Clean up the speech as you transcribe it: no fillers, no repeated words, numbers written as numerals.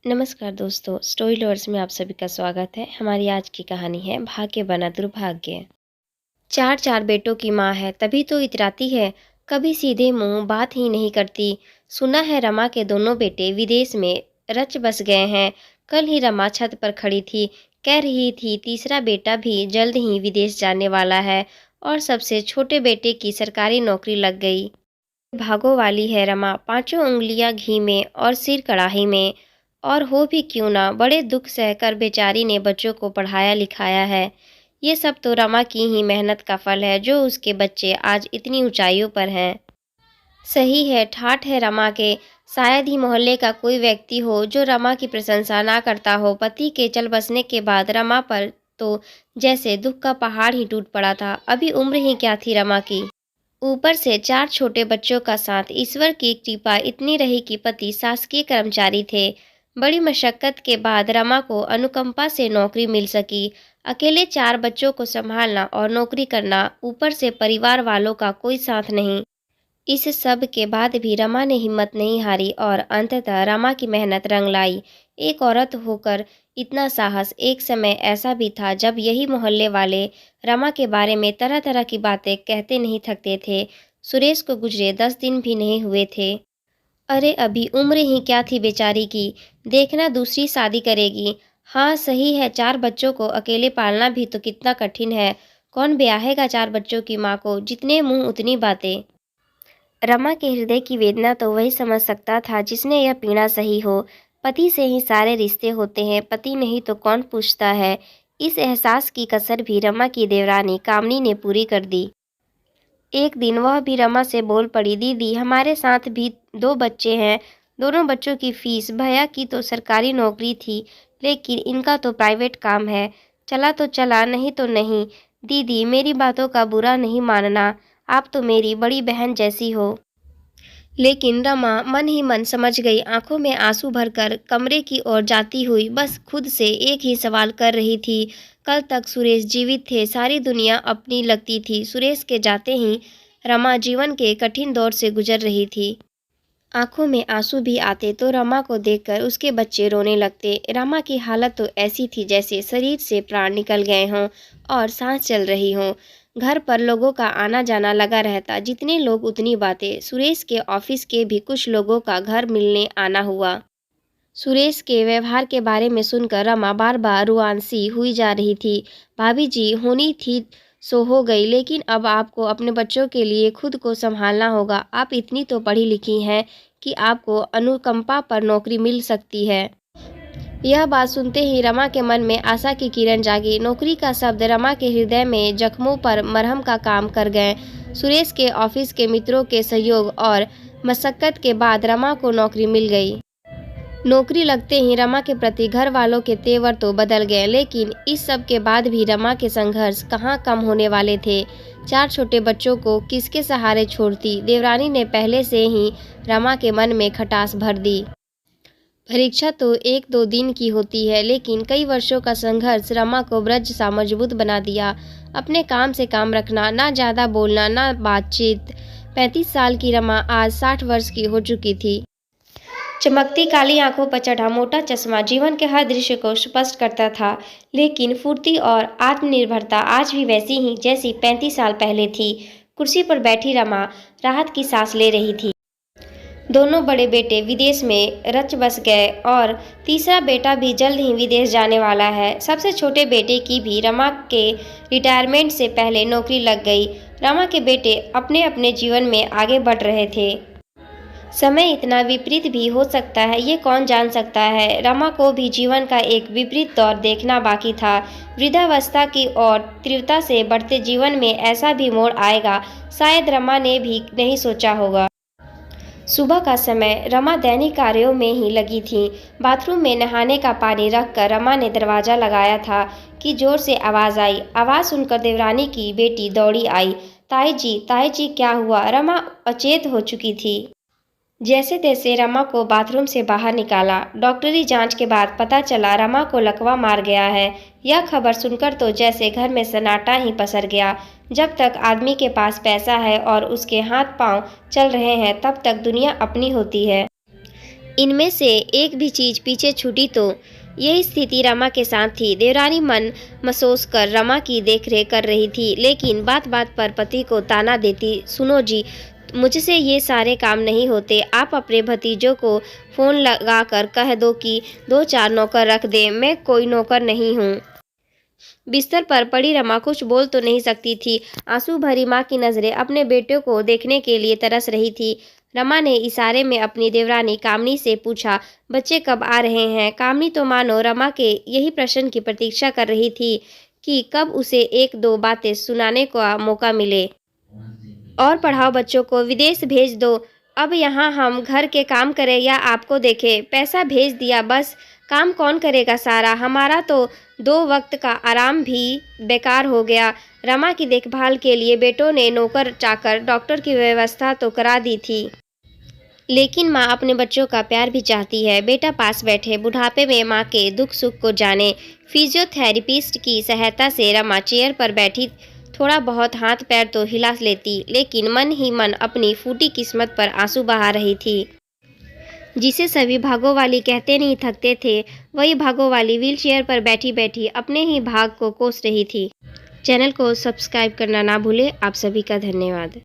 नमस्कार दोस्तों, story lovers में आप सभी का स्वागत है। हमारी आज की कहानी है भाग्य बना दुर्भाग्य। चार चार बेटों की माँ है, तभी तो इतराती है। कभी सीधे मुंह बात ही नहीं करती। सुना है रमा के दोनों बेटे विदेश में रच बस गए हैं। कल ही रमा छत पर खड़ी थी, कह रही थी तीसरा बेटा भी जल्द ही विदेश जाने वाला है और सबसे छोटे बेटे की सरकारी नौकरी लग गई। भागो वाली है रमा, पांचों उंगलियां घी में और सिर कढ़ाई में। और हो भी क्यों ना, बड़े दुख सहकर बेचारी ने बच्चों को पढ़ाया लिखाया है। ये सब तो रमा की ही मेहनत का फल है जो उसके बच्चे आज इतनी ऊंचाइयों पर हैं। सही है, ठाठ है रमा के। शायद ही मोहल्ले का कोई व्यक्ति हो जो रमा की प्रशंसा ना करता हो। पति के चल बसने के बाद रमा पर तो जैसे दुख का पहाड़ ही टूट पड़ा था। अभी उम्र ही क्या थी रमा की, ऊपर से चार छोटे बच्चों का साथ। ईश्वर की कृपा इतनी रही कि पति शासकीय कर्मचारी थे। बड़ी मशक्कत के बाद रमा को अनुकंपा से नौकरी मिल सकी। अकेले चार बच्चों को संभालना और नौकरी करना, ऊपर से परिवार वालों का कोई साथ नहीं। इस सब के बाद भी रमा ने हिम्मत नहीं हारी और अंततः रमा की मेहनत रंग लाई। एक औरत होकर इतना साहस। एक समय ऐसा भी था जब यही मोहल्ले वाले रमा के बारे में तरह तरह की बातें कहते नहीं थकते थे। सुरेश को गुजरे 10 दिन भी नहीं हुए थे। अरे अभी उम्र ही क्या थी बेचारी की, देखना दूसरी शादी करेगी। हाँ सही है, चार बच्चों को अकेले पालना भी तो कितना कठिन है। कौन ब्याहेगा चार बच्चों की माँ को, जितने मुंह उतनी बातें। रमा के हृदय की वेदना तो वही समझ सकता था जिसने यह पीड़ा सही हो। पति से ही सारे रिश्ते होते हैं, पति नहीं तो कौन पूछता है। इस एहसास की कसर भी रमा की देवरानी कामनी ने पूरी कर दी। एक दिन वह भी रमा से बोल पड़ी, दीदी हमारे साथ भी दो बच्चे हैं। दोनों बच्चों की फीस, भैया की तो सरकारी नौकरी थी लेकिन इनका तो प्राइवेट काम है। चला तो चला, नहीं तो नहीं। दीदी मेरी बातों का बुरा नहीं मानना, आप तो मेरी बड़ी बहन जैसी हो। लेकिन रमा मन ही मन समझ गई। आंखों में आंसू भरकर कमरे की ओर जाती हुई बस खुद से एक ही सवाल कर रही थी। कल तक सुरेश जीवित थे, सारी दुनिया अपनी लगती थी। सुरेश के जाते ही रमा जीवन के कठिन दौर से गुजर रही थी। आंखों में आंसू भी आते तो रमा को देखकर उसके बच्चे रोने लगते। रमा की हालत तो ऐसी थी जैसे शरीर से प्राण निकल गए हों और सांस चल रही हों। घर पर लोगों का आना जाना लगा रहता, जितने लोग उतनी बातें। सुरेश के ऑफिस के भी कुछ लोगों का घर मिलने आना हुआ। सुरेश के व्यवहार के बारे में सुनकर रमा बार बार रुआंसी हुई जा रही थी। भाभी जी, होनी थी सो हो गई, लेकिन अब आपको अपने बच्चों के लिए खुद को संभालना होगा। आप इतनी तो पढ़ी लिखी हैं कि आपको अनुकंपा पर नौकरी मिल सकती है। यह बात सुनते ही रमा के मन में आशा की किरण जागी। नौकरी का शब्द रमा के हृदय में जख्मों पर मरहम का काम कर गए। सुरेश के ऑफिस के मित्रों के सहयोग और मशक्कत के बाद रमा को नौकरी मिल गई। नौकरी लगते ही रमा के प्रति घर वालों के तेवर तो बदल गए, लेकिन इस सब के बाद भी रमा के संघर्ष कहाँ कम होने वाले थे। चार छोटे बच्चों को किसके सहारे छोड़ती। देवरानी ने पहले से ही रमा के मन में खटास भर दी। परीक्षा तो एक दो दिन की होती है, लेकिन कई वर्षों का संघर्ष रमा को ब्रज सा मजबूत बना दिया। अपने काम से काम रखना, ना ज्यादा बोलना ना बातचीत। 35 साल की रमा आज 60 वर्ष की हो चुकी थी। चमकती काली आंखों पर चढ़ा मोटा चश्मा जीवन के हर दृश्य को स्पष्ट करता था, लेकिन फुर्ती और आत्मनिर्भरता आज भी वैसी ही जैसी 35 साल पहले थी। कुर्सी पर बैठी रमा राहत की सांस ले रही थी। दोनों बड़े बेटे विदेश में रच बस गए और तीसरा बेटा भी जल्द ही विदेश जाने वाला है। सबसे छोटे बेटे की भी रमा के रिटायरमेंट से पहले नौकरी लग गई। रमा के बेटे अपने अपने जीवन में आगे बढ़ रहे थे। समय इतना विपरीत भी हो सकता है, ये कौन जान सकता है। रमा को भी जीवन का एक विपरीत दौर देखना बाकी था। वृद्धावस्था की ओर तीव्रता से बढ़ते जीवन में ऐसा भी मोड़ आएगा, शायद रमा ने भी नहीं सोचा होगा। सुबह का समय रमा दैनिक कार्यों में ही लगी थी। बाथरूम में नहाने का पानी रखकर रमा ने दरवाजा लगाया था कि जोर से आवाज आई। आवाज सुनकर देवरानी की बेटी दौड़ी आई। ताई जी क्या हुआ। रमा अचेत हो चुकी थी। जैसे तैसे रमा को बाथरूम से बाहर निकाला। डॉक्टरी जांच के बाद पता चला रमा को लकवा मार गया है। यह खबर सुनकर तो जैसे घर में सन्नाटा ही पसर गया। जब तक आदमी के पास पैसा है और उसके हाथ पांव चल रहे हैं, तब तक दुनिया अपनी होती है। इनमें से एक भी चीज पीछे छूटी तो। यही स्थिति रमा के साथ थी। देवरानी मन महसूस कर रमा की देखरेख कर रही थी, लेकिन बात बात पर पति को ताना देती। सुनो जी, मुझसे ये सारे काम नहीं होते। आप अपने भतीजों को फोन लगाकर कह दो कि 2-4 नौकर रख दे। मैं कोई नौकर नहीं हूँ। बिस्तर पर पड़ी रमा कुछ बोल तो नहीं सकती थी। आंसू भरी माँ की नजरें अपने बेटे को देखने के लिए तरस रही थी। रमा ने इशारे में अपनी देवरानी कामनी से पूछा, बच्चे कब आ रहे हैं? कामनी तो मानो रमा के यही प्रश्न की प्रतीक्षा कर रही थी कि कब उसे एक दो बातें सुनाने का मौका मिले। और पढ़ाओ बच्चों को, विदेश भेज दो। अब यहाँ हम घर के काम करें या आपको देखें? पैसा भेज दिया बस, काम कौन करेगा सारा? हमारा तो 2 वक्त का आराम भी बेकार हो गया। रमा की देखभाल के लिए बेटों ने नौकर चाकर, डॉक्टर की व्यवस्था तो करा दी थी, लेकिन माँ अपने बच्चों का प्यार भी चाहती है। बेटा पास बैठे, बुढ़ापे में माँ के दुख सुख को जाने। फिजियोथेरेपिस्ट की सहायता से रमा चेयर पर बैठी थोड़ा बहुत हाथ पैर तो हिला लेती, लेकिन मन ही मन अपनी फूटी किस्मत पर आंसू बहा रही थी। जिसे सभी भागों वाली कहते नहीं थकते थे, वही भागों वाली व्हीलचेयर पर बैठी बैठी अपने ही भाग को कोस रही थी। चैनल को सब्सक्राइब करना ना भूले। आप सभी का धन्यवाद।